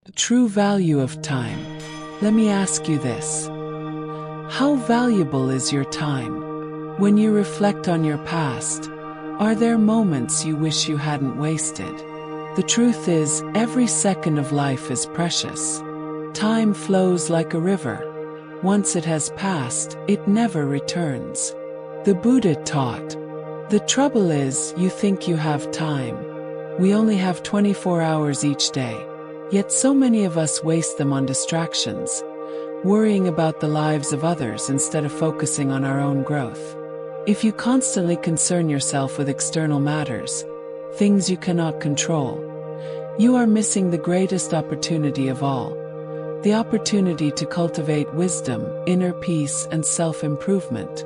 The true value of time. Let me ask you this. How valuable is your time? When you reflect on your past, are there moments you wish you hadn't wasted? The truth is, every second of life is precious. Time flows like a river. Once it has passed, it never returns. The Buddha taught, "The trouble is, you think you have time. We only have 24 hours each day. Yet so many of us waste them on distractions, worrying about the lives of others instead of focusing on our own growth." If you constantly concern yourself with external matters, things you cannot control, you are missing the greatest opportunity of all, the opportunity to cultivate wisdom, inner peace, and self-improvement.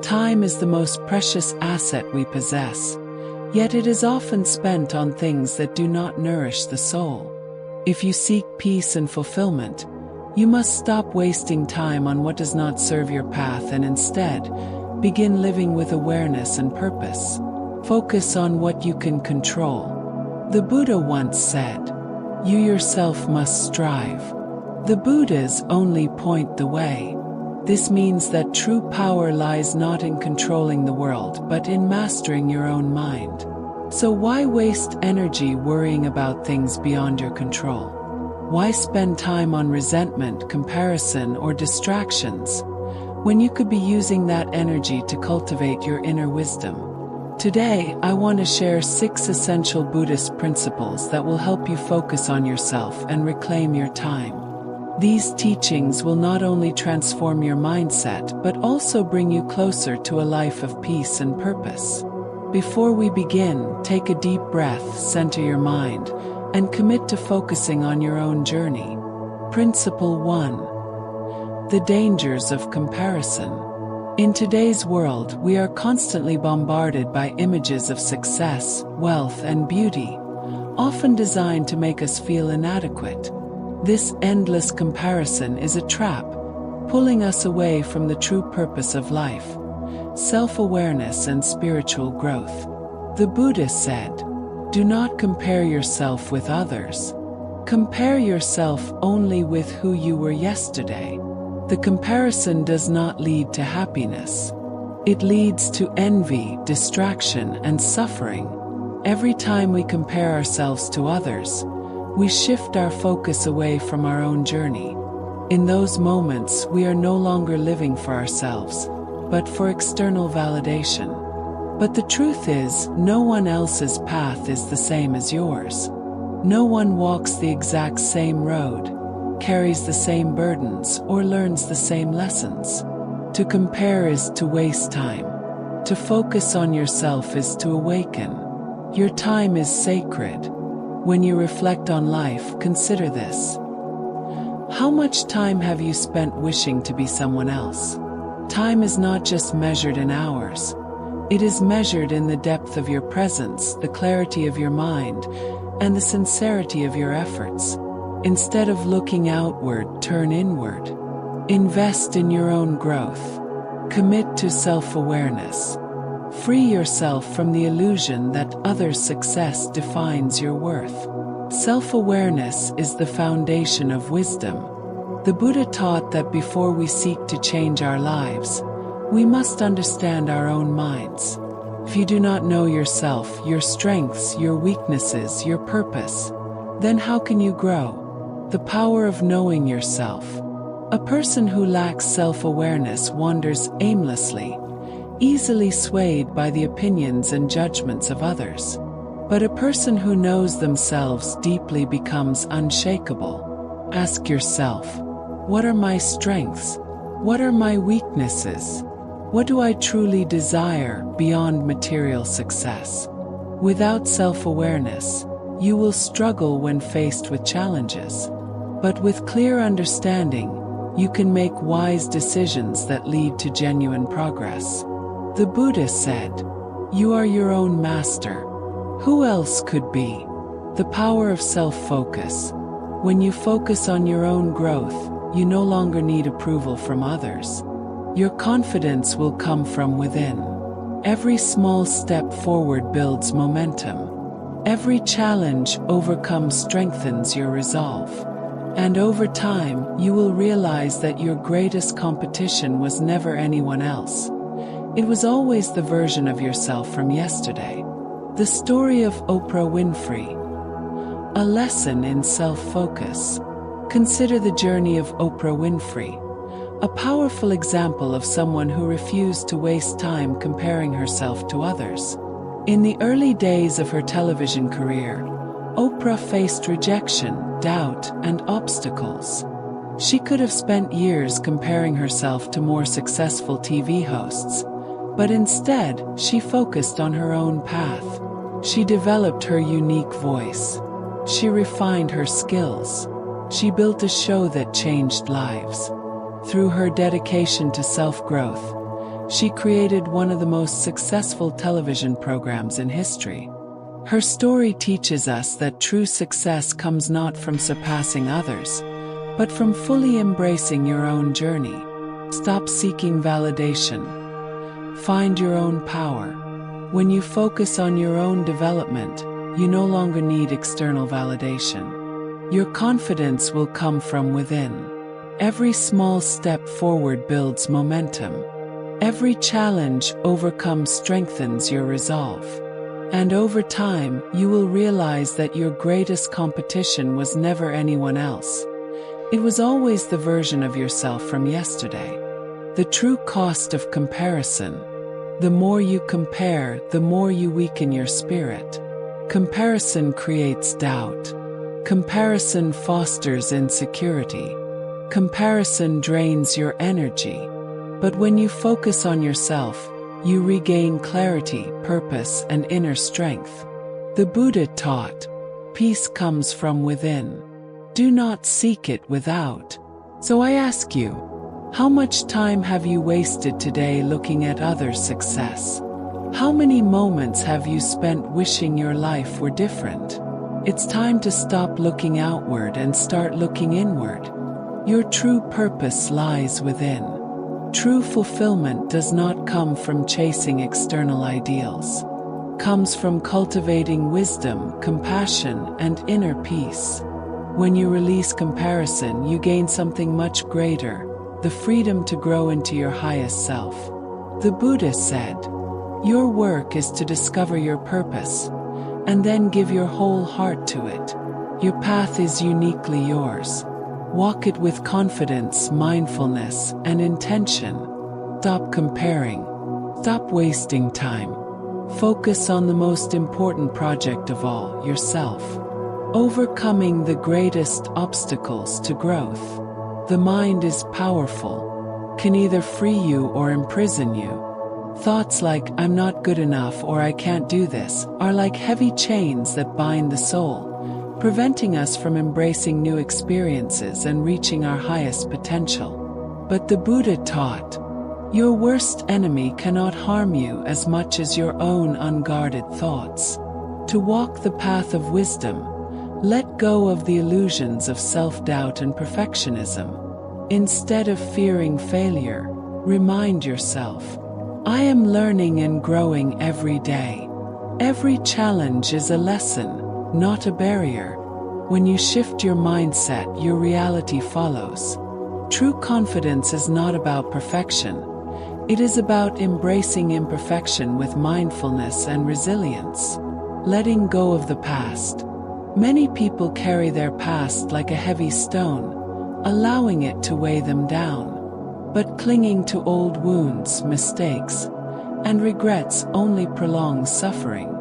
Time is the most precious asset we possess, yet it is often spent on things that do not nourish the soul. If you seek peace and fulfillment, you must stop wasting time on what does not serve your path and instead begin living with awareness and purpose. Focus on what you can control. The Buddha once said, "You yourself must strive. The Buddhas only point the way." This means that true power lies not in controlling the world but in mastering your own mind. So why waste energy worrying about things beyond your control? Why spend time on resentment, comparison, or distractions, when you could be using that energy to cultivate your inner wisdom? Today, I want to share 6 essential Buddhist principles that will help you focus on yourself and reclaim your time. These teachings will not only transform your mindset but also bring you closer to a life of peace and purpose. Before we begin, take a deep breath, center your mind, and commit to focusing on your own journey. Principle 1. The dangers of comparison. In today's world, we are constantly bombarded by images of success, wealth, and beauty, often designed to make us feel inadequate. This endless comparison is a trap, pulling us away from the true purpose of life: self-awareness and spiritual growth. The Buddha said, "Do not compare yourself with others. Compare yourself only with who you were yesterday." The comparison does not lead to happiness. It leads to envy, distraction, and suffering. Every time we compare ourselves to others, we shift our focus away from our own journey. In those moments, we are no longer living for ourselves, but for external validation. But the truth is, no one else's path is the same as yours. No one walks the exact same road, carries the same burdens, or learns the same lessons. To compare is to waste time. To focus on yourself is to awaken. Your time is sacred. When you reflect on life, consider this. How much time have you spent wishing to be someone else? Time is not just measured in hours. It is measured in the depth of your presence, the clarity of your mind, and the sincerity of your efforts. Instead of looking outward, turn inward. Invest in your own growth. Commit to self-awareness. Free yourself from the illusion that others' success defines your worth. Self-awareness is the foundation of wisdom. The Buddha taught that before we seek to change our lives, we must understand our own minds. If you do not know yourself, your strengths, your weaknesses, your purpose, then how can you grow? The power of knowing yourself. A person who lacks self-awareness wanders aimlessly, easily swayed by the opinions and judgments of others. But a person who knows themselves deeply becomes unshakable. Ask yourself, what are my strengths? What are my weaknesses? What do I truly desire beyond material success? Without self-awareness, you will struggle when faced with challenges. But with clear understanding, you can make wise decisions that lead to genuine progress. The Buddha said, "You are your own master. Who else could be?" The power of self-focus. When you focus on your own growth, you no longer need approval from others. Your confidence will come from within. Every small step forward builds momentum. Every challenge overcome strengthens your resolve. And over time, you will realize that your greatest competition was never anyone else. It was always the version of yourself from yesterday. The story of Oprah Winfrey. A lesson in self-focus. Consider the journey of Oprah Winfrey, a powerful example of someone who refused to waste time comparing herself to others. In the early days of her television career, Oprah faced rejection, doubt, and obstacles. She could have spent years comparing herself to more successful TV hosts, but instead, she focused on her own path. She developed her unique voice. She refined her skills. She built a show that changed lives. Through her dedication to self-growth, she created one of the most successful television programs in history. Her story teaches us that true success comes not from surpassing others, but from fully embracing your own journey. Stop seeking validation. Find your own power. When you focus on your own development, you no longer need external validation. Your confidence will come from within. Every small step forward builds momentum. Every challenge overcome strengthens your resolve. And over time, you will realize that your greatest competition was never anyone else. It was always the version of yourself from yesterday. The true cost of comparison. The more you compare, the more you weaken your spirit. Comparison creates doubt. Comparison fosters insecurity. Comparison drains your energy. But when you focus on yourself, you regain clarity, purpose, and inner strength. The Buddha taught, peace comes from within. Do not seek it without. So I ask you, how much time have you wasted today looking at others' success? How many moments have you spent wishing your life were different? It's time to stop looking outward and start looking inward. Your true purpose lies within. True fulfillment does not come from chasing external ideals. It comes from cultivating wisdom, compassion, and inner peace. When you release comparison, you gain something much greater, the freedom to grow into your highest self. The Buddha said, your work is to discover your purpose, and then give your whole heart to it. Your path is uniquely yours. Walk it with confidence, mindfulness, and intention. Stop comparing. Stop wasting time. Focus on the most important project of all, yourself. Overcoming the greatest obstacles to growth. The mind is powerful, can either free you or imprison you. Thoughts like, I'm not good enough or I can't do this, are like heavy chains that bind the soul, preventing us from embracing new experiences and reaching our highest potential. But the Buddha taught, your worst enemy cannot harm you as much as your own unguarded thoughts. To walk the path of wisdom, let go of the illusions of self-doubt and perfectionism. Instead of fearing failure, remind yourself, I am learning and growing every day. Every challenge is a lesson, not a barrier. When you shift your mindset, your reality follows. True confidence is not about perfection. It is about embracing imperfection with mindfulness and resilience. Letting go of the past. Many people carry their past like a heavy stone, allowing it to weigh them down. But clinging to old wounds, mistakes, and regrets only prolongs suffering.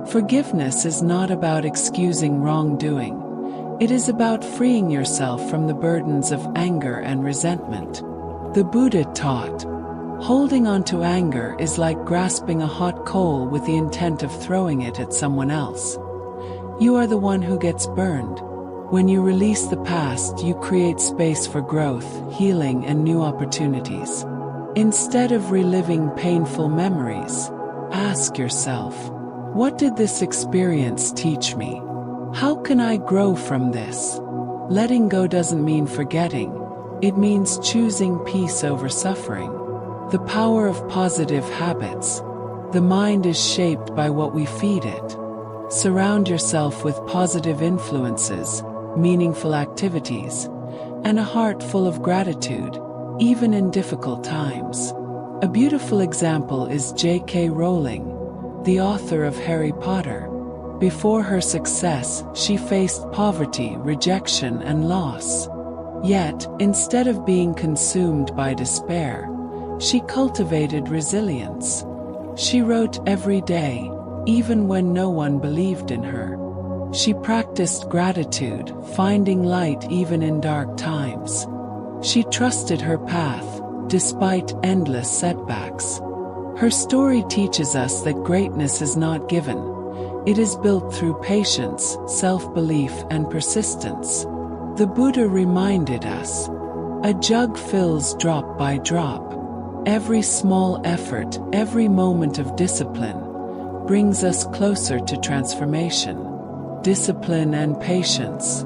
Forgiveness is not about excusing wrongdoing. It is about freeing yourself from the burdens of anger and resentment. The Buddha taught, holding on to anger is like grasping a hot coal with the intent of throwing it at someone else. You are the one who gets burned. When you release the past, you create space for growth, healing, and new opportunities. Instead of reliving painful memories, ask yourself, what did this experience teach me? How can I grow from this? Letting go doesn't mean forgetting. It means choosing peace over suffering. The power of positive habits. The mind is shaped by what we feed it. Surround yourself with positive influences. meaningful activities, and a heart full of gratitude, even in difficult times. A beautiful example is J.K. Rowling, the author of Harry Potter. Before her success, she faced poverty, rejection, and loss. Yet, instead of being consumed by despair, she cultivated resilience. She wrote every day, even when no one believed in her. She practiced gratitude, finding light even in dark times. She trusted her path, despite endless setbacks. Her story teaches us that greatness is not given. It is built through patience, self-belief, and persistence. The Buddha reminded us, a jug fills drop by drop. Every small effort, every moment of discipline, brings us closer to transformation. Discipline and patience.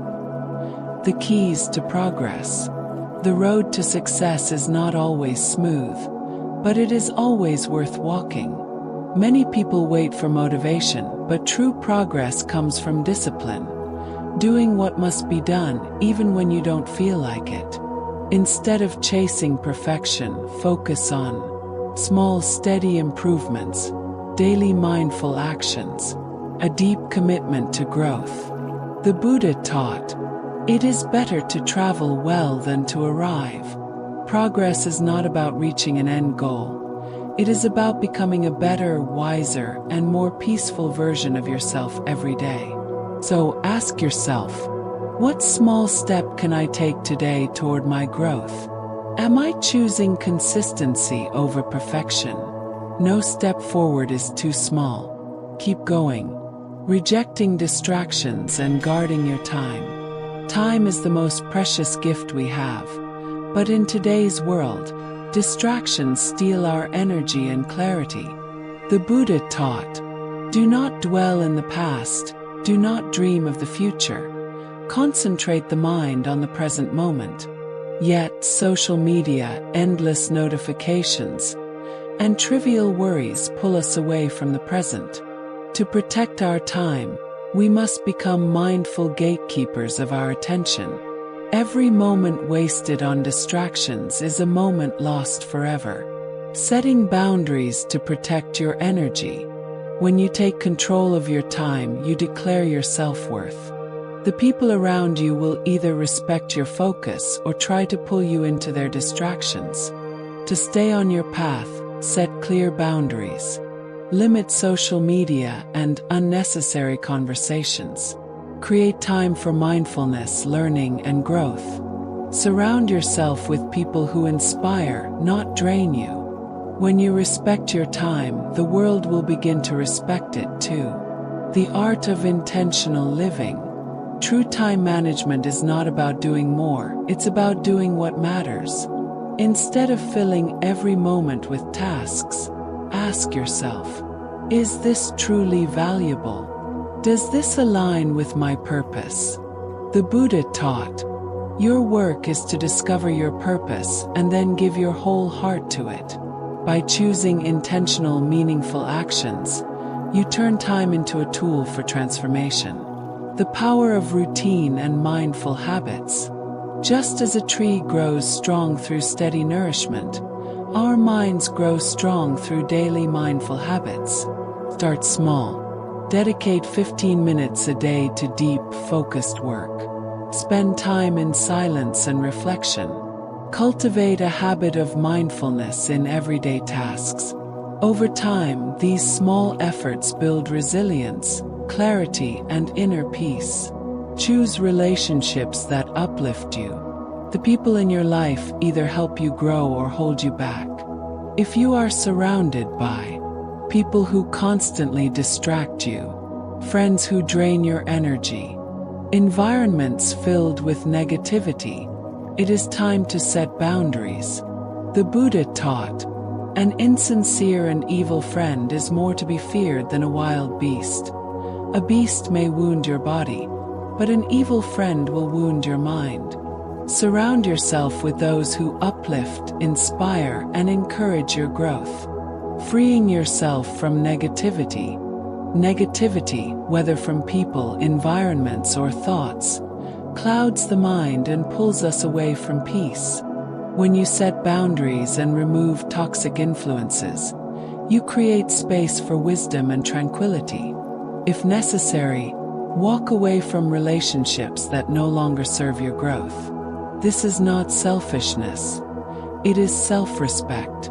The keys to progress. The road to success is not always smooth, but it is always worth walking. Many people wait for motivation, but true progress comes from discipline. Doing what must be done, even when you don't feel like it. Instead of chasing perfection, focus on small, steady improvements, daily mindful actions, a deep commitment to growth. The Buddha taught, it is better to travel well than to arrive. Progress is not about reaching an end goal. It is about becoming a better, wiser, and more peaceful version of yourself every day. So ask yourself, what small step can I take today toward my growth? Am I choosing consistency over perfection? No step forward is too small. Keep going, rejecting distractions and guarding your time. Time is the most precious gift we have, but in today's world, distractions steal our energy and clarity. The Buddha taught, do not dwell in the past, do not dream of the future. Concentrate the mind on the present moment. Yet, social media, endless notifications, and trivial worries pull us away from the present. To protect our time, we must become mindful gatekeepers of our attention. Every moment wasted on distractions is a moment lost forever. Setting boundaries to protect your energy. When you take control of your time, you declare your self-worth. The people around you will either respect your focus or try to pull you into their distractions. To stay on your path, set clear boundaries. Limit social media and unnecessary conversations. Create time for mindfulness, learning, and growth. Surround yourself with people who inspire, not drain you. When you respect your time, the world will begin to respect it too. The art of intentional living. True time management is not about doing more, it's about doing what matters. Instead of filling every moment with tasks, ask yourself, is this truly valuable? Does this align with my purpose? The Buddha taught, your work is to discover your purpose and then give your whole heart to it. By choosing intentional, meaningful actions, you turn time into a tool for transformation. The power of routine and mindful habits. Just as a tree grows strong through steady nourishment, our minds grow strong through daily mindful habits. Start small. Dedicate 15 minutes a day to deep, focused work. Spend time in silence and reflection. Cultivate a habit of mindfulness in everyday tasks. Over time, these small efforts build resilience, clarity, and inner peace. Choose relationships that uplift you. The people in your life either help you grow or hold you back. If you are surrounded by people who constantly distract you, friends who drain your energy, environments filled with negativity, it is time to set boundaries. The Buddha taught, an insincere and evil friend is more to be feared than a wild beast. A beast may wound your body, but an evil friend will wound your mind. Surround yourself with those who uplift, inspire, and encourage your growth. Freeing yourself from negativity. Negativity, whether from people, environments, or thoughts, clouds the mind and pulls us away from peace. When you set boundaries and remove toxic influences, you create space for wisdom and tranquility. If necessary, walk away from relationships that no longer serve your growth. This is not selfishness. It is self-respect.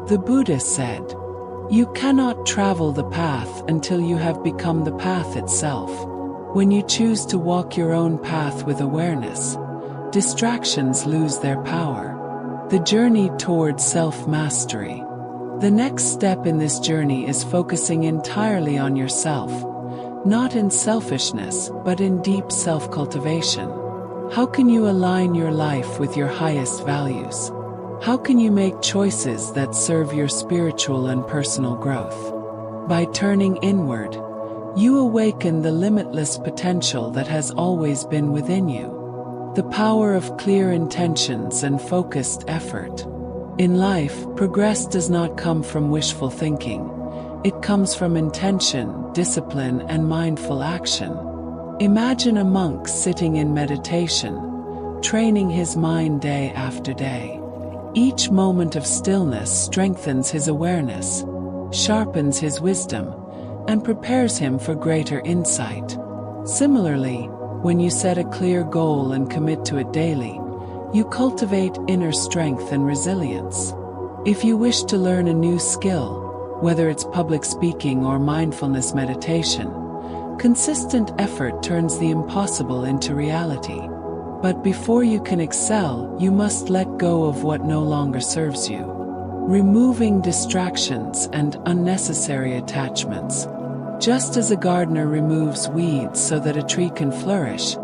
The Buddha said, "You cannot travel the path until you have become the path itself." When you choose to walk your own path with awareness, distractions lose their power. The journey towards self-mastery. The next step in this journey is focusing entirely on yourself, not in selfishness, but in deep self-cultivation. How can you align your life with your highest values? How can you make choices that serve your spiritual and personal growth? By turning inward, you awaken the limitless potential that has always been within you. The power of clear intentions and focused effort. In life, progress does not come from wishful thinking. It comes from intention, discipline, and mindful action. Imagine a monk sitting in meditation, training his mind day after day. Each moment of stillness strengthens his awareness, sharpens his wisdom, and prepares him for greater insight. Similarly, when you set a clear goal and commit to it daily, you cultivate inner strength and resilience. If you wish to learn a new skill, whether it's public speaking or mindfulness meditation, consistent effort turns the impossible into reality. But before you can excel, you must let go of what no longer serves you. Removing distractions and unnecessary attachments. Just as a gardener removes weeds so that a tree can flourish,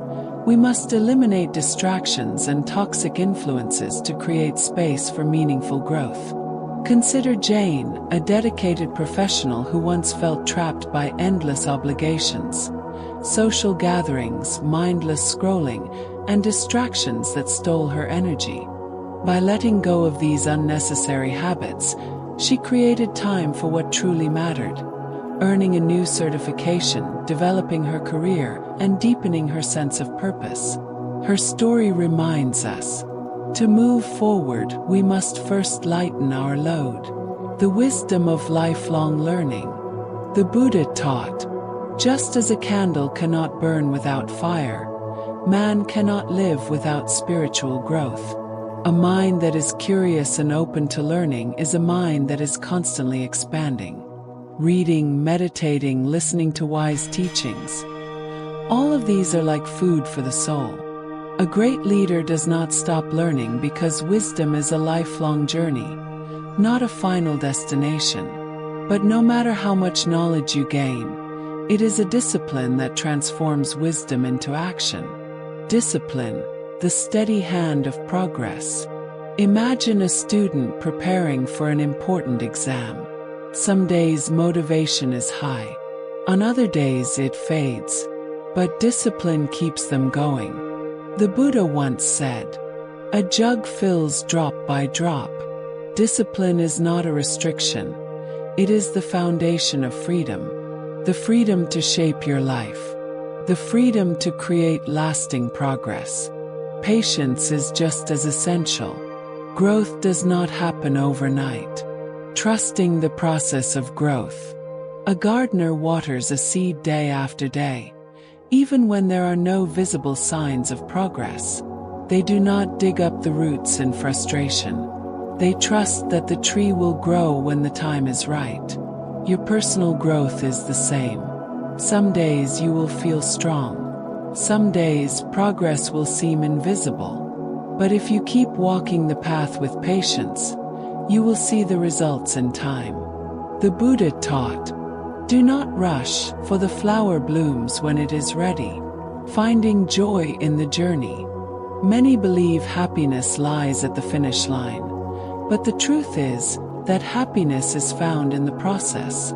we must eliminate distractions and toxic influences to create space for meaningful growth. Consider Jane, a dedicated professional who once felt trapped by endless obligations, social gatherings, mindless scrolling, and distractions that stole her energy. By letting go of these unnecessary habits, she created time for what truly mattered, earning a new certification, developing her career, and deepening her sense of purpose. Her story reminds us, to move forward, we must first lighten our load. The wisdom of lifelong learning. The Buddha taught, just as a candle cannot burn without fire, man cannot live without spiritual growth. A mind that is curious and open to learning is a mind that is constantly expanding. Reading, meditating, listening to wise teachings. All of these are like food for the soul. A great leader does not stop learning because wisdom is a lifelong journey, not a final destination. But no matter how much knowledge you gain, it is a discipline that transforms wisdom into action. Discipline, the steady hand of progress. Imagine a student preparing for an important exam. Some days motivation is high. On other days it fades. But discipline keeps them going. The Buddha once said, "A jug fills drop by drop." Discipline is not a restriction. It is the foundation of freedom. The freedom to shape your life. The freedom to create lasting progress. Patience is just as essential. Growth does not happen overnight. Trusting the process of growth. A gardener waters a seed day after day, even when there are no visible signs of progress. They do not dig up the roots in frustration. They trust that the tree will grow when the time is right. Your personal growth is the same. Some days you will feel strong. Some days progress will seem invisible. But if you keep walking the path with patience, you will see the results in time. The Buddha taught, "Do not rush, for the flower blooms when it is ready." Finding joy in the journey. Many believe happiness lies at the finish line, but the truth is that happiness is found in the process.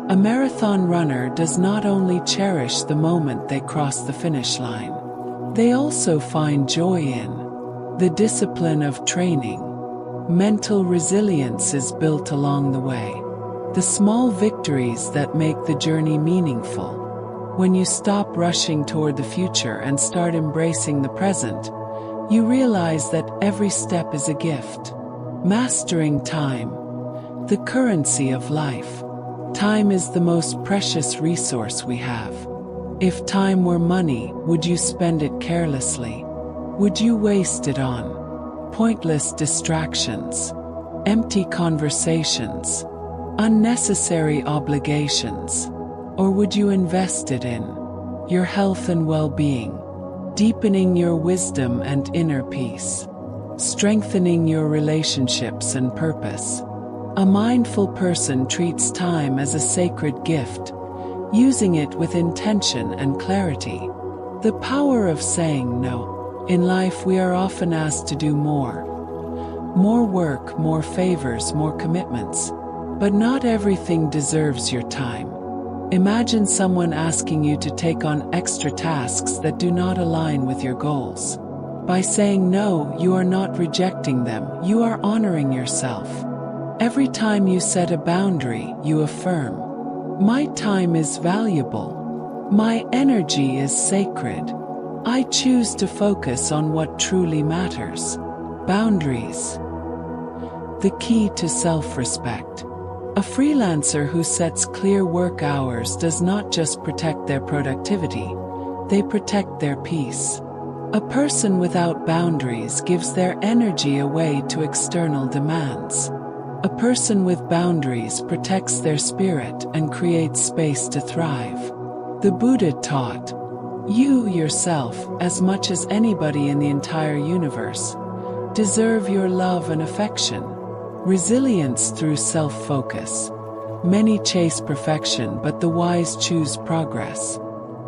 A marathon runner does not only cherish the moment they cross the finish line, they also find joy in the discipline of training. Mental resilience is built along the way. The small victories that make the journey meaningful. When you stop rushing toward the future and start embracing the present, you realize that every step is a gift. Mastering time, the currency of life. Time is the most precious resource we have. If time were money, would you spend it carelessly? Would you waste it on pointless distractions, empty conversations, unnecessary obligations? Or would you invest it in your health and well-being, deepening your wisdom and inner peace, strengthening your relationships and purpose? A mindful person treats time as a sacred gift, using it with intention and clarity. The power of saying no. In life, we are often asked to do more. More work, more favors, more commitments. But not everything deserves your time. Imagine someone asking you to take on extra tasks that do not align with your goals. By saying no, you are not rejecting them, you are honoring yourself. Every time you set a boundary, you affirm, "My time is valuable. My energy is sacred. I choose to focus on what truly matters." Boundaries. The key to self-respect. A freelancer who sets clear work hours does not just protect their productivity, they protect their peace. A person without boundaries gives their energy away to external demands. A person with boundaries protects their spirit and creates space to thrive. The Buddha taught, "You yourself, as much as anybody in the entire universe, deserve your love and affection." Resilience through self-focus. Many chase perfection, but the wise choose progress.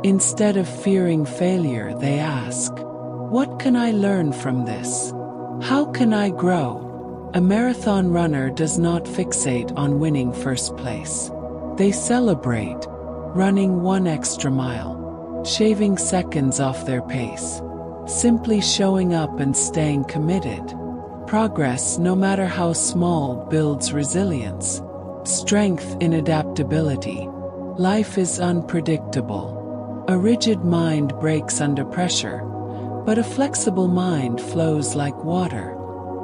Instead of fearing failure, they ask, "What can I learn from this? How can I grow?" A marathon runner does not fixate on winning first place. They celebrate running one extra mile, shaving seconds off their pace, simply showing up and staying committed. Progress, no matter how small, builds resilience, strength in adaptability. Life is unpredictable. A rigid mind breaks under pressure, but a flexible mind flows like water.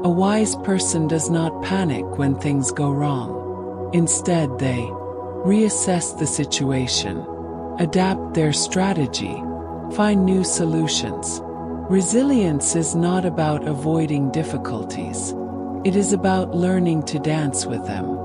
A wise person does not panic when things go wrong. Instead, they reassess the situation, adapt their strategy, find new solutions. Resilience is not about avoiding difficulties. It is about learning to dance with them,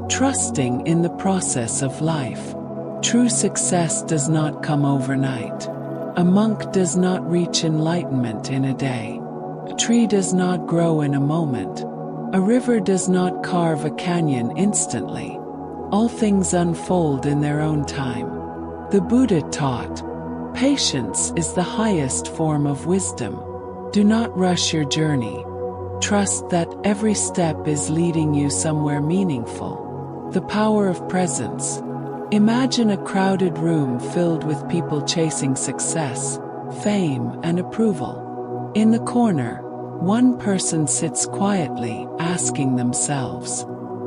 trusting in the process of life. True success does not come overnight. A monk does not reach enlightenment in a day. A tree does not grow in a moment. A river does not carve a canyon instantly. All things unfold in their own time. The Buddha taught, "Patience is the highest form of wisdom. Do not rush your journey. Trust that every step is leading you somewhere meaningful." The power of presence. Imagine a crowded room filled with people chasing success, fame, and approval. In the corner, one person sits quietly, asking themselves,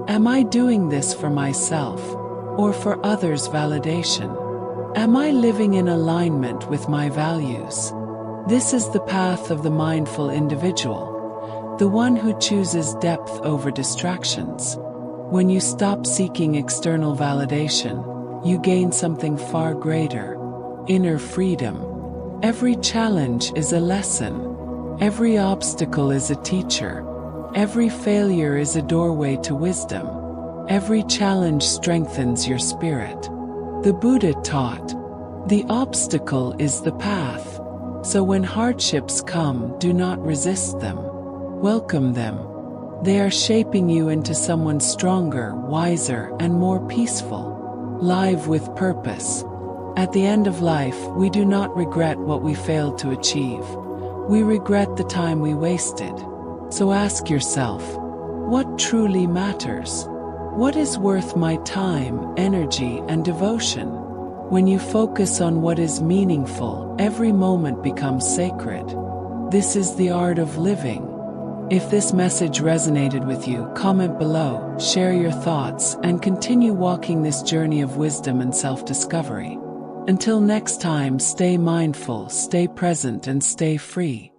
"Am I doing this for myself, or for others' validation? Am I living in alignment with my values?" This is the path of the mindful individual, the one who chooses depth over distractions. When you stop seeking external validation, you gain something far greater: inner freedom. Every challenge is a lesson. Every obstacle is a teacher. Every failure is a doorway to wisdom. Every challenge strengthens your spirit. The Buddha taught, "The obstacle is the path." So when hardships come, do not resist them. Welcome them. They are shaping you into someone stronger, wiser, and more peaceful. Live with purpose. At the end of life, we do not regret what we failed to achieve. We regret the time we wasted. So ask yourself, what truly matters? What is worth my time, energy, and devotion? When you focus on what is meaningful, every moment becomes sacred. This is the art of living. If this message resonated with you, comment below, share your thoughts, and continue walking this journey of wisdom and self-discovery. Until next time, stay mindful, stay present, and stay free.